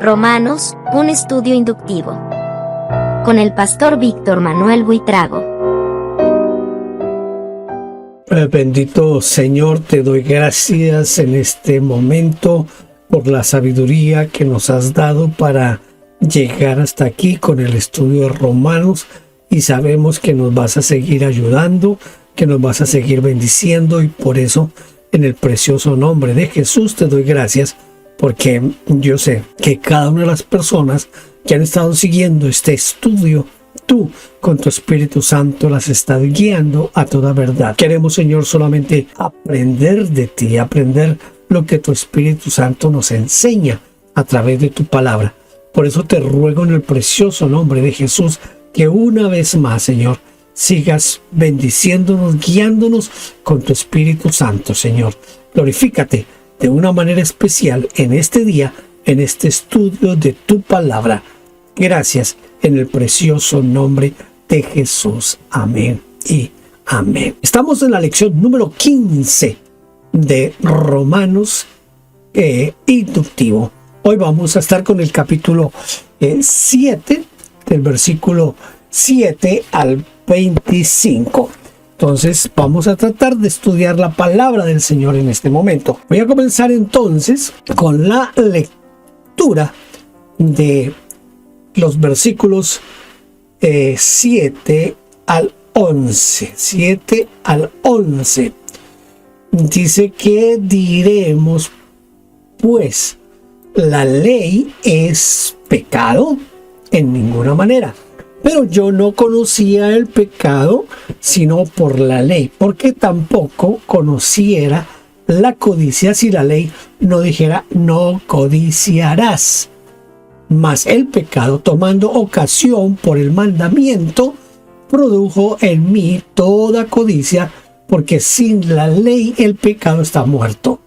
Romanos, un estudio inductivo. Con el pastor Víctor Manuel Buitrago. Bendito Señor, te doy gracias en este momento por la sabiduría que nos has dado para llegar hasta aquí con el estudio de Romanos, y sabemos que nos vas a seguir ayudando, que nos vas a seguir bendiciendo, y por eso en el precioso nombre de Jesús te doy gracias, porque yo sé que cada una de las personas que han estado siguiendo este estudio, tú con tu Espíritu Santo las estás guiando a toda verdad. Queremos, Señor, solamente aprender de ti, aprender lo que tu Espíritu Santo nos enseña a través de tu palabra. Por eso te ruego en el precioso nombre de Jesús que una vez más, Señor, sigas bendiciéndonos, guiándonos con tu Espíritu Santo, Señor. Glorifícate de una manera especial en este día, en este estudio de tu palabra. Gracias en el precioso nombre de Jesús. Amén y amén. Estamos en la lección número 15 de Romanos inductivo. Hoy vamos a estar con el capítulo 7, del versículo 7 al 25. Entonces vamos a tratar de estudiar la palabra del Señor en este momento. Voy a comenzar entonces con la lectura de los versículos 7 al 11. 7 al 11. Dice que diremos, pues, ¿la ley es pecado? En ninguna manera. Pero yo no conocía el pecado sino por la ley, porque tampoco conociera la codicia si la ley no dijera no codiciarás. Mas el pecado, tomando ocasión por el mandamiento, produjo en mí toda codicia, porque sin la ley el pecado está muerto.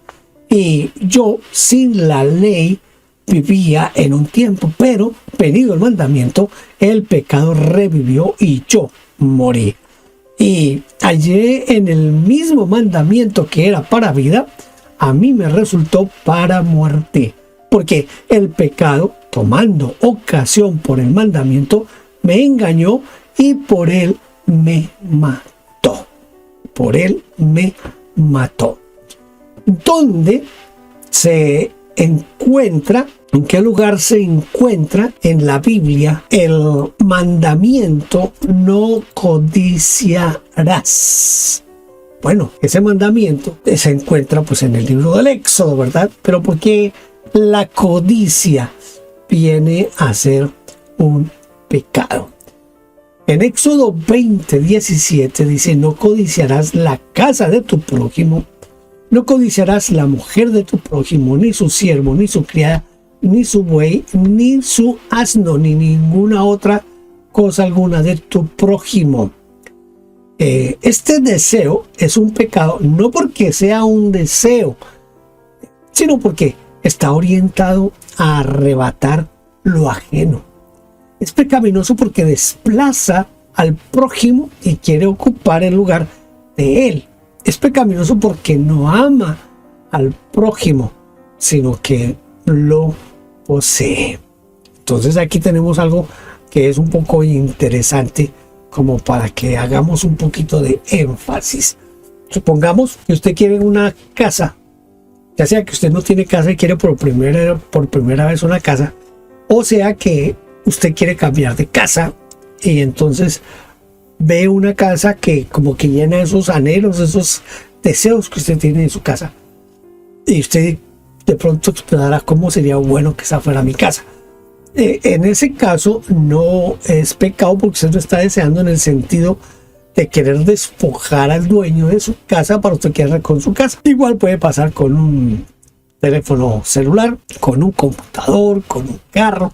Y yo sin la ley vivía en un tiempo, pero venido el mandamiento, el pecado revivió y yo morí. Y hallé en el mismo mandamiento que era para vida, a mí me resultó para muerte. Porque el pecado, tomando ocasión por el mandamiento, me engañó y por él me mató. Por él me mató. ¿Dónde se encuentra, en qué lugar se encuentra en la Biblia el mandamiento no codiciarás? Bueno, ese mandamiento se encuentra pues en el libro del Éxodo, ¿verdad? Pero ¿por qué la codicia viene a ser un pecado? En Éxodo 20:17 dice: no codiciarás la casa de tu prójimo, no codiciarás la mujer de tu prójimo, ni su siervo, ni su criada, ni su buey, ni su asno, ni ninguna otra cosa alguna de tu prójimo. Este deseo es un pecado, no porque sea un deseo, sino porque está orientado a arrebatar lo ajeno. Es pecaminoso porque desplaza al prójimo y quiere ocupar el lugar de él. Es pecaminoso porque no ama al prójimo, sino que lo posee. Entonces aquí tenemos algo que es un poco interesante, como para que hagamos un poquito de énfasis. Supongamos que usted quiere una casa, ya sea que usted no tiene casa y quiere por primera vez una casa, o sea que usted quiere cambiar de casa y entonces ve una casa que como que llena esos anhelos, esos deseos que usted tiene en su casa, y usted de pronto explorará cómo sería bueno que esa fuera mi casa. En ese caso no es pecado, porque usted lo está deseando en el sentido de querer despojar al dueño de su casa para usted quedar con su casa. Igual puede pasar con un teléfono celular, con un computador, con un carro.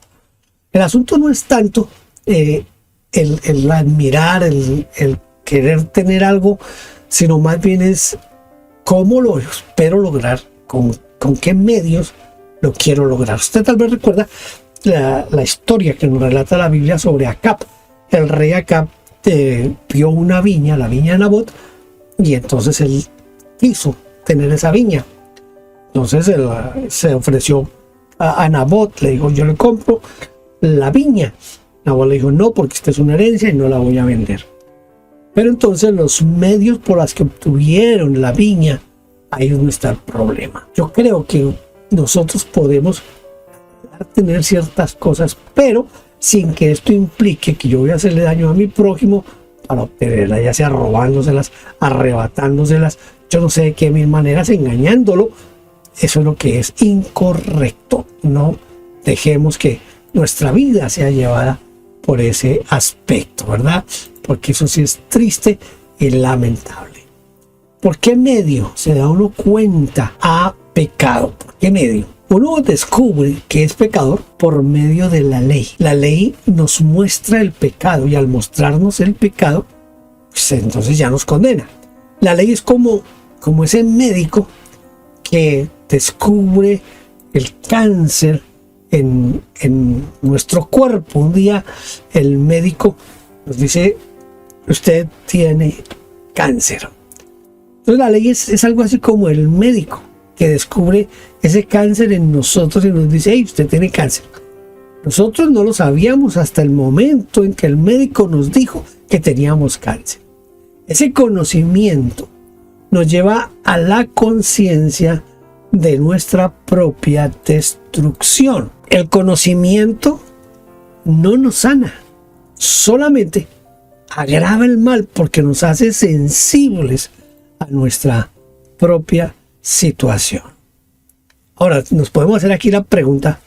El asunto no es tanto el admirar, el querer tener algo, sino más bien es cómo lo espero lograr, con qué medios lo quiero lograr. Usted tal vez recuerda la historia que nos relata la Biblia sobre Acab. El rey Acab vio una viña, la viña de Nabot, y entonces él quiso tener esa viña. Entonces él se ofreció a Nabot, le dijo, yo le compro la viña. Nabot le dijo, no, porque esta es una herencia y no la voy a vender. Pero entonces los medios por los que obtuvieron la viña, ahí no está el problema. Yo creo que nosotros podemos tener ciertas cosas, pero sin que esto implique que yo voy a hacerle daño a mi prójimo para obtenerla, ya sea robándoselas, arrebatándoselas, yo no sé de qué mil maneras, engañándolo. Eso es lo que es incorrecto. No dejemos que nuestra vida sea llevada por ese aspecto, ¿verdad? Porque eso sí es triste y lamentable. ¿Por qué medio se da uno cuenta a pecado? ¿Por qué medio? Uno descubre que es pecador por medio de la ley. La ley nos muestra el pecado y al mostrarnos el pecado, pues entonces ya nos condena. La ley es como ese médico que descubre el cáncer en nuestro cuerpo. Un día el médico nos dice, usted tiene cáncer. Entonces la ley es algo así como el médico que descubre ese cáncer en nosotros y nos dice, hey, usted tiene cáncer. Nosotros no lo sabíamos hasta el momento en que el médico nos dijo que teníamos cáncer. Ese conocimiento nos lleva a la conciencia de nuestra propia destrucción. El conocimiento no nos sana, solamente agrava el mal porque nos hace sensibles a nuestra propia situación. Ahora, nos podemos hacer aquí la pregunta,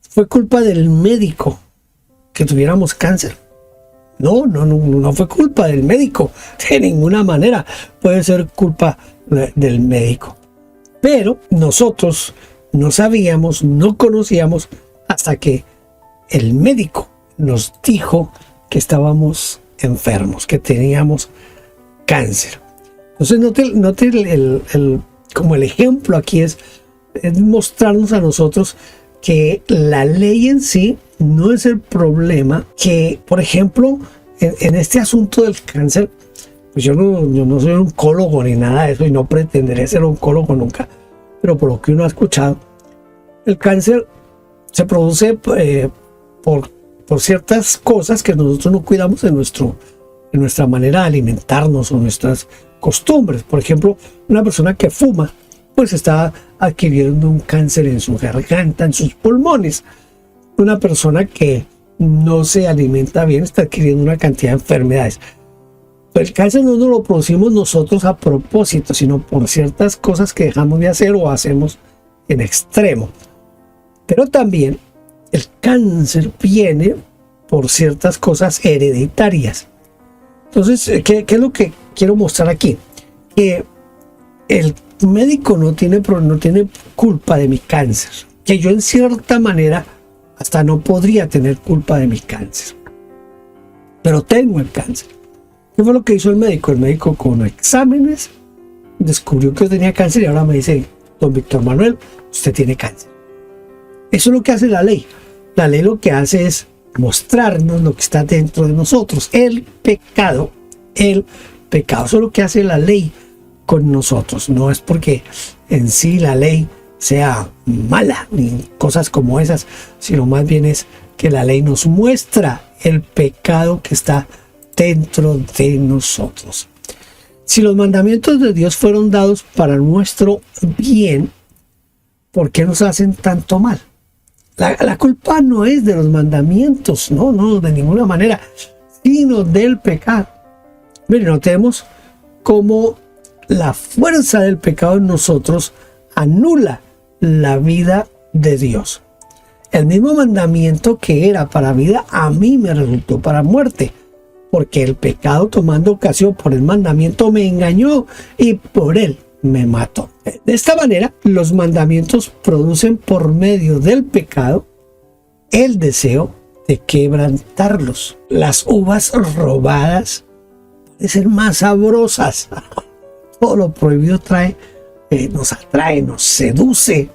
¿fue culpa del médico que tuviéramos cáncer? No fue culpa del médico, de ninguna manera puede ser culpa del médico. Pero nosotros no sabíamos, no conocíamos hasta que el médico nos dijo que estábamos enfermos, que teníamos cáncer. Entonces note como el ejemplo aquí es mostrarnos a nosotros que la ley en sí no es el problema, que por ejemplo en este asunto del cáncer, pues yo no soy oncólogo ni nada de eso y no pretenderé ser oncólogo nunca, pero por lo que uno ha escuchado, el cáncer se produce por ciertas cosas que nosotros no cuidamos en nuestra manera de alimentarnos o nuestras costumbres. Por ejemplo, una persona que fuma, pues está adquiriendo un cáncer en su garganta, en sus pulmones. Una persona que no se alimenta bien está adquiriendo una cantidad de enfermedades. El cáncer no nos lo producimos nosotros a propósito, sino por ciertas cosas que dejamos de hacer o hacemos en extremo. Pero también el cáncer viene por ciertas cosas hereditarias. Entonces, ¿qué es lo que quiero mostrar aquí? Que el médico no tiene culpa de mi cáncer. Que yo en cierta manera hasta no podría tener culpa de mi cáncer. Pero tengo el cáncer. ¿Qué fue lo que hizo el médico? El médico con exámenes descubrió que yo tenía cáncer y ahora me dice, don Víctor Manuel, usted tiene cáncer. Eso es lo que hace la ley. La ley lo que hace es mostrarnos lo que está dentro de nosotros. El pecado. Eso es lo que hace la ley con nosotros. No es porque en sí la ley sea mala ni cosas como esas, sino más bien es que la ley nos muestra el pecado que está dentro de nosotros. Si los mandamientos de Dios fueron dados para nuestro bien, ¿por qué nos hacen tanto mal? La culpa no es de los mandamientos, no, de ninguna manera, sino del pecado. Miren, notemos cómo la fuerza del pecado en nosotros anula la vida de Dios. El mismo mandamiento que era para vida, a mí me resultó para muerte, porque el pecado, tomando ocasión por el mandamiento, me engañó y por él me mató. De esta manera, los mandamientos producen por medio del pecado el deseo de quebrantarlos. Las uvas robadas pueden ser más sabrosas. Todo lo prohibido nos atrae, nos seduce.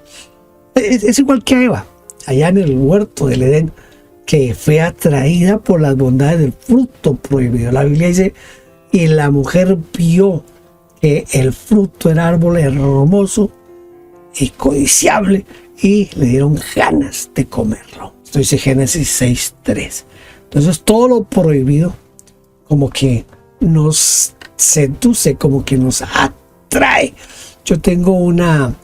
Es igual que a Eva, allá en el huerto del Edén, que fue atraída por las bondades del fruto prohibido. La Biblia dice, y la mujer vio que el fruto era árbol hermoso y codiciable y le dieron ganas de comerlo. Esto dice Génesis 6:3. Entonces todo lo prohibido como que nos seduce, como que nos atrae. Yo tengo una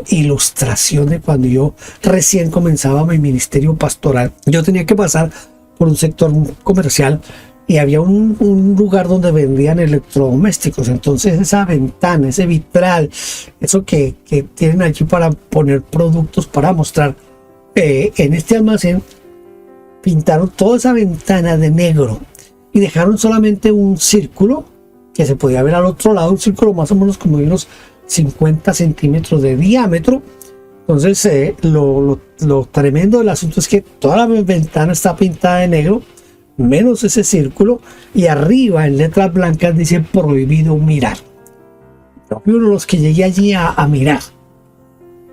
ilustración de cuando yo recién comenzaba mi ministerio pastoral. Yo tenía que pasar por un sector comercial y había un lugar donde vendían electrodomésticos. Entonces esa ventana, ese vitral, eso que tienen allí para poner productos para mostrar, en este almacén pintaron toda esa ventana de negro y dejaron solamente un círculo que se podía ver al otro lado, un círculo más o menos como de unos 50 centímetros de diámetro. Entonces lo tremendo del asunto es que toda la ventana está pintada de negro, menos ese círculo, y arriba en letras blancas dice prohibido mirar. Yo fui uno de los que llegué allí a mirar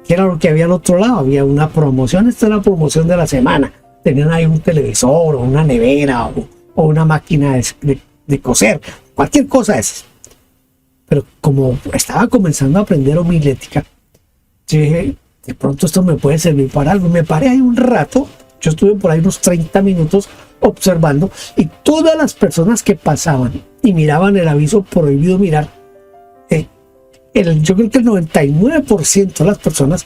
qué era lo que había al otro lado. Había una promoción, esta es la promoción de la semana. Tenían ahí un televisor o una nevera o una máquina de coser, cualquier cosa de esas. Pero como estaba comenzando a aprender homilética, yo dije, de pronto esto me puede servir para algo. Me paré ahí un rato, yo estuve por ahí unos 30 minutos observando, y todas las personas que pasaban y miraban el aviso prohibido mirar, yo creo que el 99% de las personas,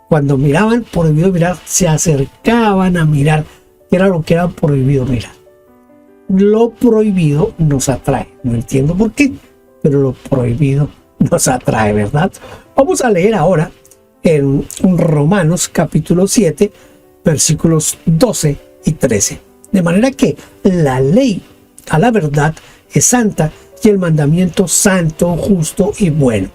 cuando miraban prohibido mirar, se acercaban a mirar qué era lo que era prohibido mirar. Lo prohibido nos atrae, no entiendo por qué, pero lo prohibido nos atrae, ¿verdad? Vamos a leer ahora en Romanos capítulo 7, versículos 12 y 13. De manera que la ley a la verdad es santa y el mandamiento santo, justo y bueno.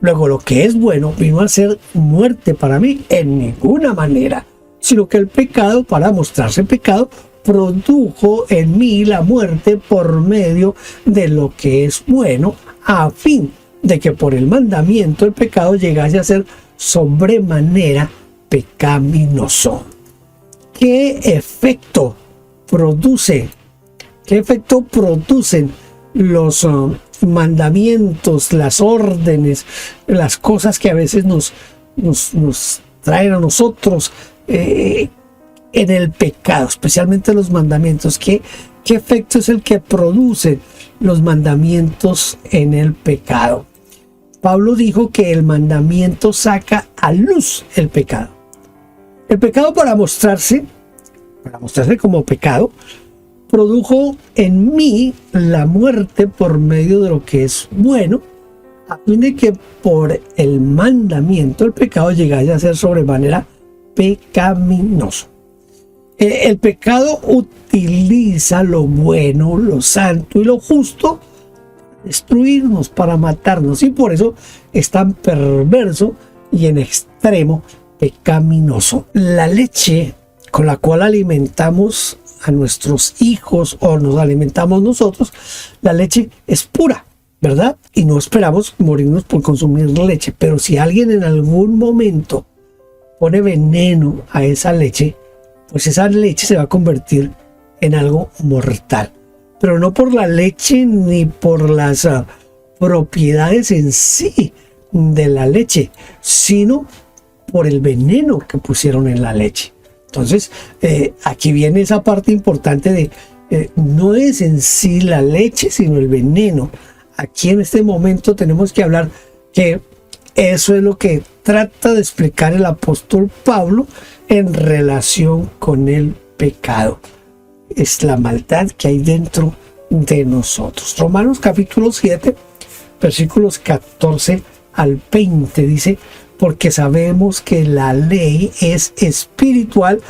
Luego lo que es bueno vino a ser muerte para mí en ninguna manera, sino que el pecado, para mostrarse pecado, produjo en mí la muerte por medio de lo que es bueno, a fin de que por el mandamiento el pecado llegase a ser sobremanera pecaminoso. ¿Qué efecto producen los mandamientos, las órdenes, las cosas que a veces nos traen a nosotros en el pecado, especialmente los mandamientos? ¿Qué efecto es el que producen los mandamientos en el pecado? Pablo dijo que el mandamiento saca a luz el pecado. El pecado, para mostrarse como pecado, produjo en mí la muerte por medio de lo que es bueno, a fin de que por el mandamiento el pecado llegase a ser sobremanera pecaminoso. El pecado utiliza lo bueno, lo santo y lo justo para destruirnos, para matarnos, y por eso es tan perverso y en extremo pecaminoso. La leche con la cual alimentamos a nuestros hijos o nos alimentamos nosotros, la leche es pura, ¿verdad? Y no esperamos morirnos por consumir leche, pero si alguien en algún momento pone veneno a esa leche, pues esa leche se va a convertir en algo mortal. Pero no por la leche ni por las propiedades en sí de la leche, sino por el veneno que pusieron en la leche. Entonces, aquí viene esa parte importante de no es en sí la leche, sino el veneno. Aquí en este momento tenemos que hablar que eso es lo que trata de explicar el apóstol Pablo en relación con el pecado. Es la maldad que hay dentro de nosotros. Romanos capítulo 7, versículos 14 al 20 dice: porque sabemos que la ley es espiritual,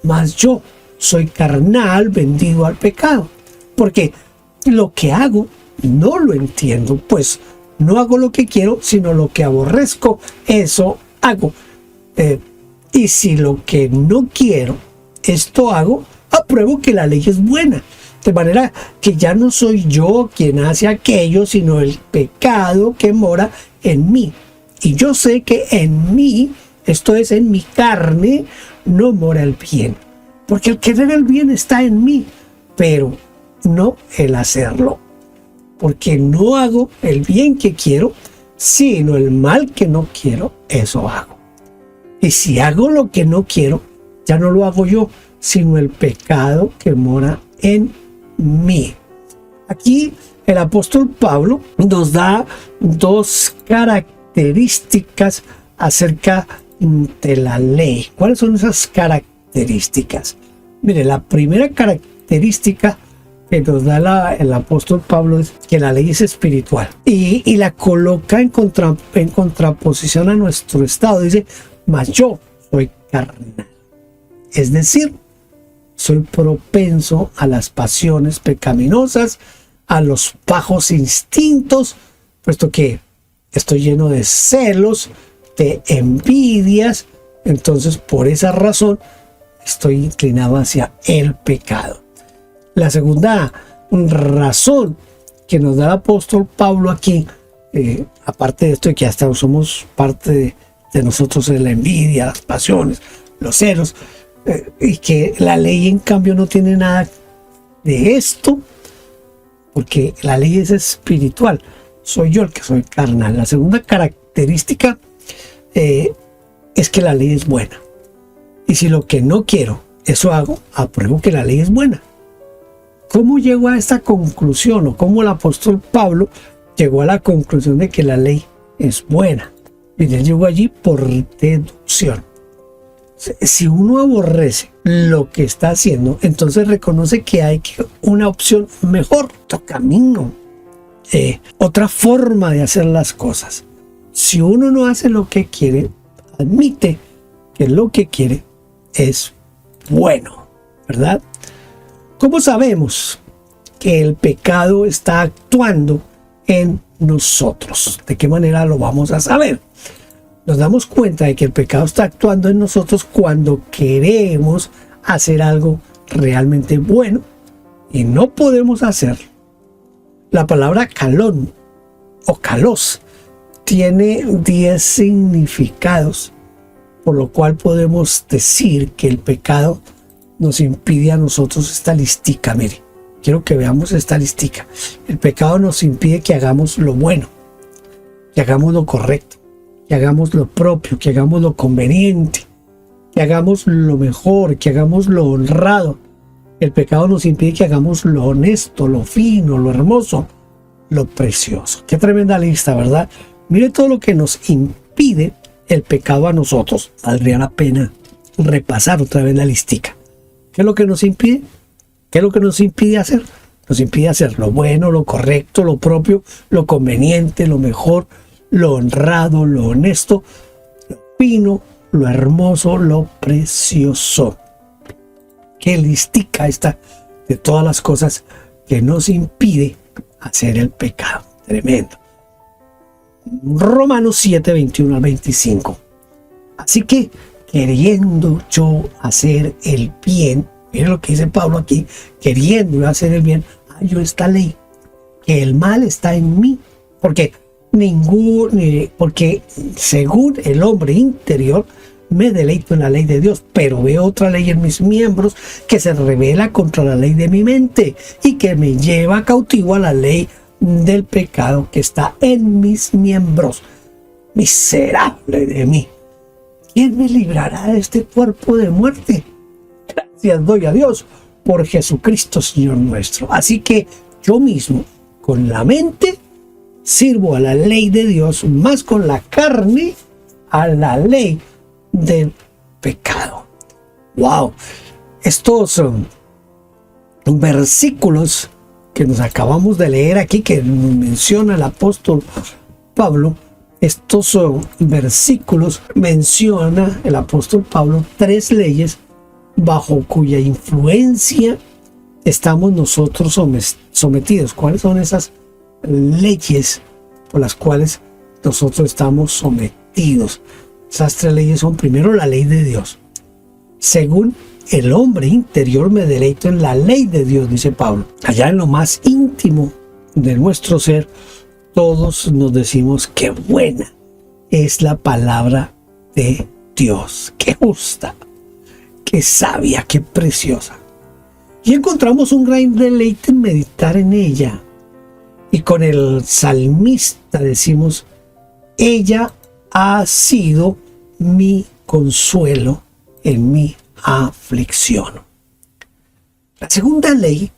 mas yo soy carnal, vendido al pecado. Porque lo que hago no lo entiendo, pues no hago lo que quiero, sino lo que aborrezco, eso hago. Y si lo que no quiero, esto hago, apruebo que la ley es buena. De manera que ya no soy yo quien hace aquello, sino el pecado que mora en mí. Y yo sé que en mí, esto es en mi carne, no mora el bien. Porque el querer el bien está en mí, pero no el hacerlo. Porque no hago el bien que quiero, sino el mal que no quiero, eso hago. Y si hago lo que no quiero, ya no lo hago yo, sino el pecado que mora en mí. Aquí el apóstol Pablo nos da dos características acerca de la ley. ¿Cuáles son esas características? Mire, la primera característica que nos da el apóstol Pablo es que la ley es espiritual y la coloca en contraposición a nuestro estado. Dice, mas yo soy carnal. Es decir, soy propenso a las pasiones pecaminosas, a los bajos instintos, puesto que estoy lleno de celos, de envidias. Entonces, por esa razón, estoy inclinado hacia el pecado. La segunda razón que nos da el apóstol Pablo aquí, aparte de esto de que hasta somos parte de nosotros en la envidia, las pasiones, los celos, y que la ley en cambio no tiene nada de esto, porque la ley es espiritual. Soy yo el que soy carnal. La segunda característica es que la ley es buena. Y si lo que no quiero, eso hago, apruebo que la ley es buena. ¿Cómo llego a esta conclusión? ¿O cómo el apóstol Pablo llegó a la conclusión de que la ley es buena? Y él llegó allí por deducción. Si uno aborrece lo que está haciendo, entonces reconoce que hay una opción mejor, otro camino, otra forma de hacer las cosas. Si uno no hace lo que quiere, admite que lo que quiere es bueno, ¿verdad? ¿Cómo sabemos que el pecado está actuando en nosotros? ¿De qué manera lo vamos a saber? Nos damos cuenta de que el pecado está actuando en nosotros cuando queremos hacer algo realmente bueno y no podemos hacerlo. La palabra calón o kalos tiene 10 significados, por lo cual podemos decir que el pecado nos impide a nosotros esta listica. Mire, quiero que veamos esta listica. El pecado nos impide que hagamos lo bueno, que hagamos lo correcto, que hagamos lo propio, que hagamos lo conveniente, que hagamos lo mejor, que hagamos lo honrado. El pecado nos impide que hagamos lo honesto, lo fino, lo hermoso, lo precioso. Qué tremenda lista, ¿verdad? Mire todo lo que nos impide el pecado a nosotros. Valdría la pena repasar otra vez la listica. ¿Qué es lo que nos impide? ¿Qué es lo que nos impide hacer? Nos impide hacer lo bueno, lo correcto, lo propio, lo conveniente, lo mejor, lo honrado, lo honesto, lo fino, lo hermoso, lo precioso. Qué listica esta de todas las cosas que nos impide hacer el pecado. Tremendo. Romanos 7, 21 al 25. Así que, queriendo yo hacer el bien, miren lo que dice Pablo aquí, queriendo yo hacer el bien, hallo esta ley, que el mal está en mí, porque según el hombre interior me deleito en la ley de Dios, pero veo otra ley en mis miembros que se revela contra la ley de mi mente y que me lleva cautivo a la ley del pecado que está en mis miembros. Miserable de mí, ¿quién me librará de este cuerpo de muerte? Gracias doy a Dios por Jesucristo Señor nuestro. Así que yo mismo, con la mente, sirvo a la ley de Dios, más con la carne a la ley del pecado. Wow, estos son versículos que nos acabamos de leer aquí, que menciona el apóstol Pablo. Estos son versículos, menciona el apóstol Pablo 3 leyes bajo cuya influencia estamos nosotros sometidos. ¿Cuáles son esas leyes por las cuales nosotros estamos sometidos? Esas 3 leyes son: primero, la ley de Dios. Según el hombre interior me deleito en la ley de Dios, dice Pablo. Allá en lo más íntimo de nuestro ser, todos nos decimos qué buena es la palabra de Dios, qué justa, qué sabia, qué preciosa. Y encontramos un gran deleite en meditar en ella. Y con el salmista decimos: ella ha sido mi consuelo en mi aflicción. La segunda ley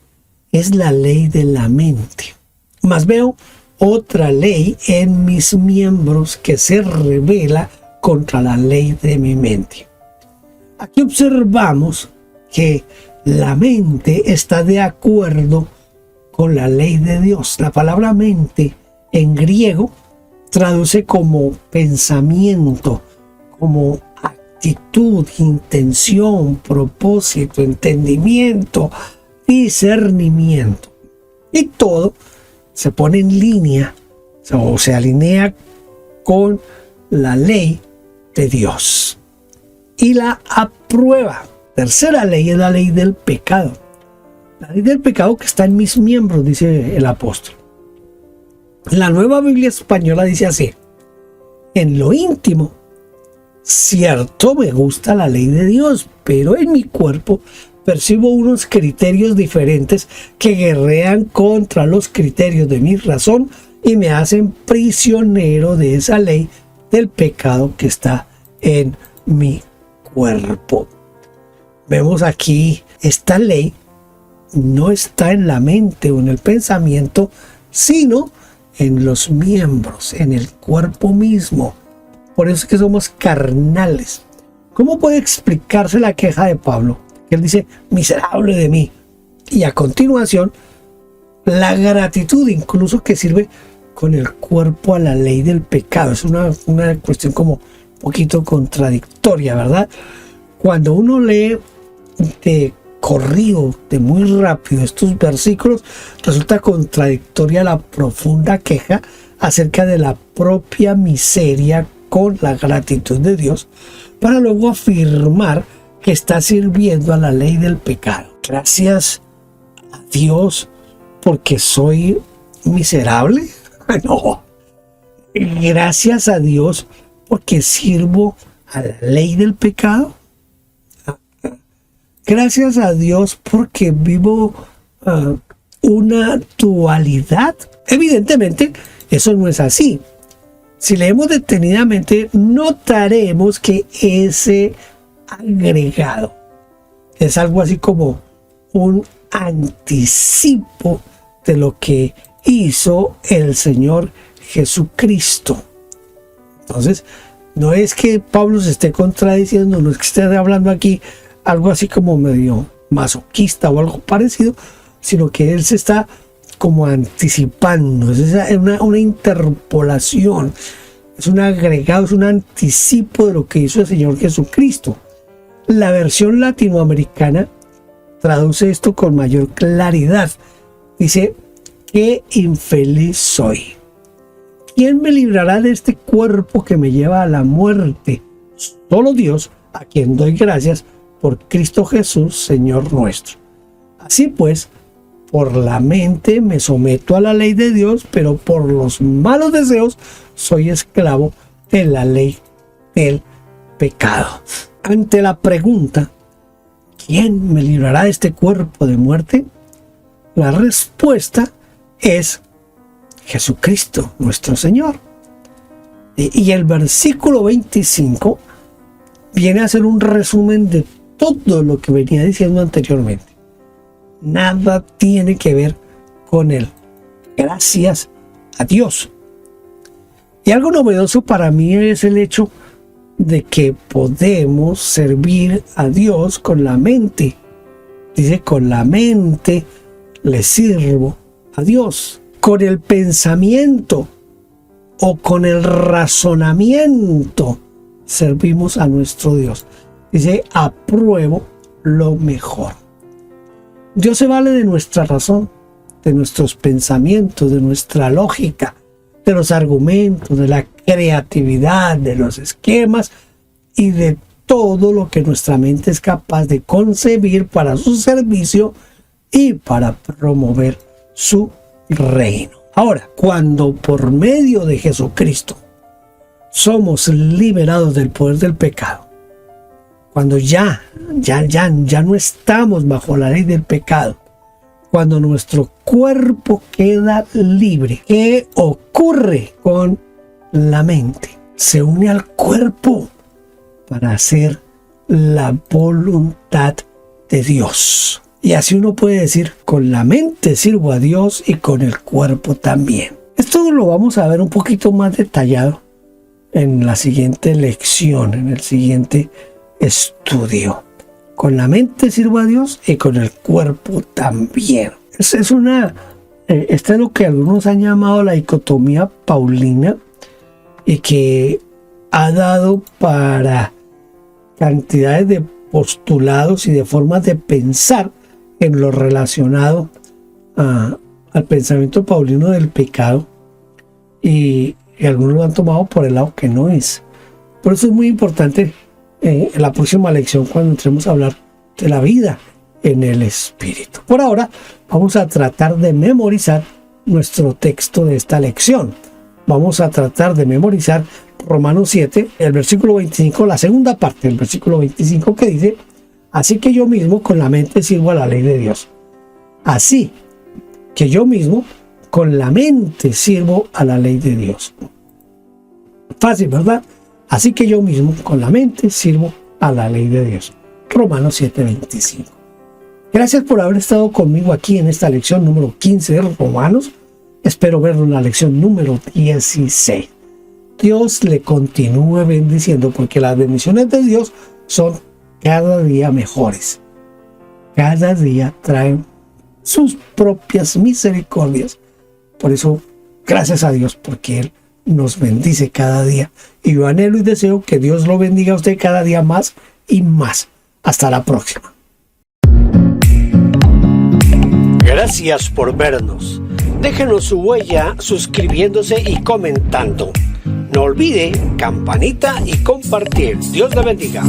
es la ley de la mente. Mas veo otra ley en mis miembros que se revela contra la ley de mi mente. Aquí observamos que la mente está de acuerdo con la ley de Dios. La palabra mente en griego traduce como pensamiento, como actitud, intención, propósito, entendimiento, discernimiento. Y todo se pone en línea o se alinea con la ley de Dios y la aprueba. Tercera ley es la ley del pecado. La ley del pecado que está en mis miembros, dice el apóstol. La Nueva Biblia Española dice así: en lo íntimo, cierto, me gusta la ley de Dios, pero en mi cuerpo percibo unos criterios diferentes que guerrean contra los criterios de mi razón y me hacen prisionero de esa ley del pecado que está en mi cuerpo. Vemos aquí, esta ley no está en la mente o en el pensamiento, sino en los miembros, en el cuerpo mismo. Por eso es que somos carnales. ¿Cómo puede explicarse la queja de Pablo? Él dice, miserable de mí. Y a continuación, la gratitud incluso que sirve con el cuerpo a la ley del pecado. Es una cuestión como un poquito contradictoria, ¿verdad? Cuando uno lee de corrido, de muy rápido estos versículos, resulta contradictoria la profunda queja acerca de la propia miseria con la gratitud de Dios, para luego afirmar que está sirviendo a la ley del pecado. Gracias a Dios porque soy miserable. No. Gracias a Dios porque sirvo a la ley del pecado. Gracias a Dios porque vivo una dualidad. Evidentemente, eso no es así. Si leemos detenidamente, notaremos que ese agregado es algo así como un anticipo de lo que hizo el Señor Jesucristo. Entonces, no es que Pablo se esté contradiciendo, no es que esté hablando aquí algo así como medio masoquista o algo parecido, sino que él se está como anticipando. Es una interpolación, es un agregado, es un anticipo de lo que hizo el Señor Jesucristo. La versión latinoamericana traduce esto con mayor claridad. Dice, qué infeliz soy. ¿Quién me librará de este cuerpo que me lleva a la muerte? Solo Dios, a quien doy gracias por Cristo Jesús, Señor nuestro. Así pues, por la mente me someto a la ley de Dios, pero por los malos deseos soy esclavo de la ley del pecado. Ante la pregunta, ¿quién me librará de este cuerpo de muerte? La respuesta es Jesucristo, nuestro Señor. Y el versículo 25 viene a ser un resumen de todo lo que venía diciendo anteriormente. Nada tiene que ver con él. Gracias a Dios. Y algo novedoso para mí es el hecho de que podemos servir a Dios con la mente. Dice, con la mente le sirvo a Dios. Con el pensamiento o con el razonamiento servimos a nuestro Dios. Dice, apruebo lo mejor. Dios se vale de nuestra razón, de nuestros pensamientos, de nuestra lógica, de los argumentos, de la creatividad, de los esquemas y de todo lo que nuestra mente es capaz de concebir para su servicio y para promover su reino. Ahora, cuando por medio de Jesucristo somos liberados del poder del pecado, cuando ya no estamos bajo la ley del pecado, cuando nuestro cuerpo queda libre, ¿qué ocurre con la mente? Se une al cuerpo para hacer la voluntad de Dios. Y así uno puede decir, con la mente sirvo a Dios y con el cuerpo también. Esto lo vamos a ver un poquito más detallado en la siguiente lección, en el siguiente estudio. Con la mente sirvo a Dios y con el cuerpo también. Esta es lo que algunos han llamado la dicotomía paulina y que ha dado para cantidades de postulados y de formas de pensar en lo relacionado al pensamiento paulino del pecado, y algunos lo han tomado por el lado que no es. Por eso es muy importante en la próxima lección, cuando entremos a hablar de la vida en el Espíritu. Por ahora vamos a tratar de memorizar nuestro texto de esta lección. Vamos a tratar de memorizar Romanos 7, el versículo 25, la segunda parte del versículo 25, que dice: así que yo mismo con la mente sirvo a la ley de Dios. Así que yo mismo con la mente sirvo a la ley de Dios. Fácil, ¿verdad? Así que yo mismo con la mente sirvo a la ley de Dios. Romanos 7:25. Gracias por haber estado conmigo aquí en esta lección número 15 de Romanos. Espero verlo en la lección número 16. Dios le continúe bendiciendo, porque las bendiciones de Dios son cada día mejores. Cada día traen sus propias misericordias. Por eso, gracias a Dios, porque Él nos bendice cada día. Y yo anhelo y deseo que Dios lo bendiga a usted cada día más y más. Hasta la próxima. Gracias por vernos. Déjenos su huella suscribiéndose y comentando. No olvide campanita y compartir. Dios le bendiga.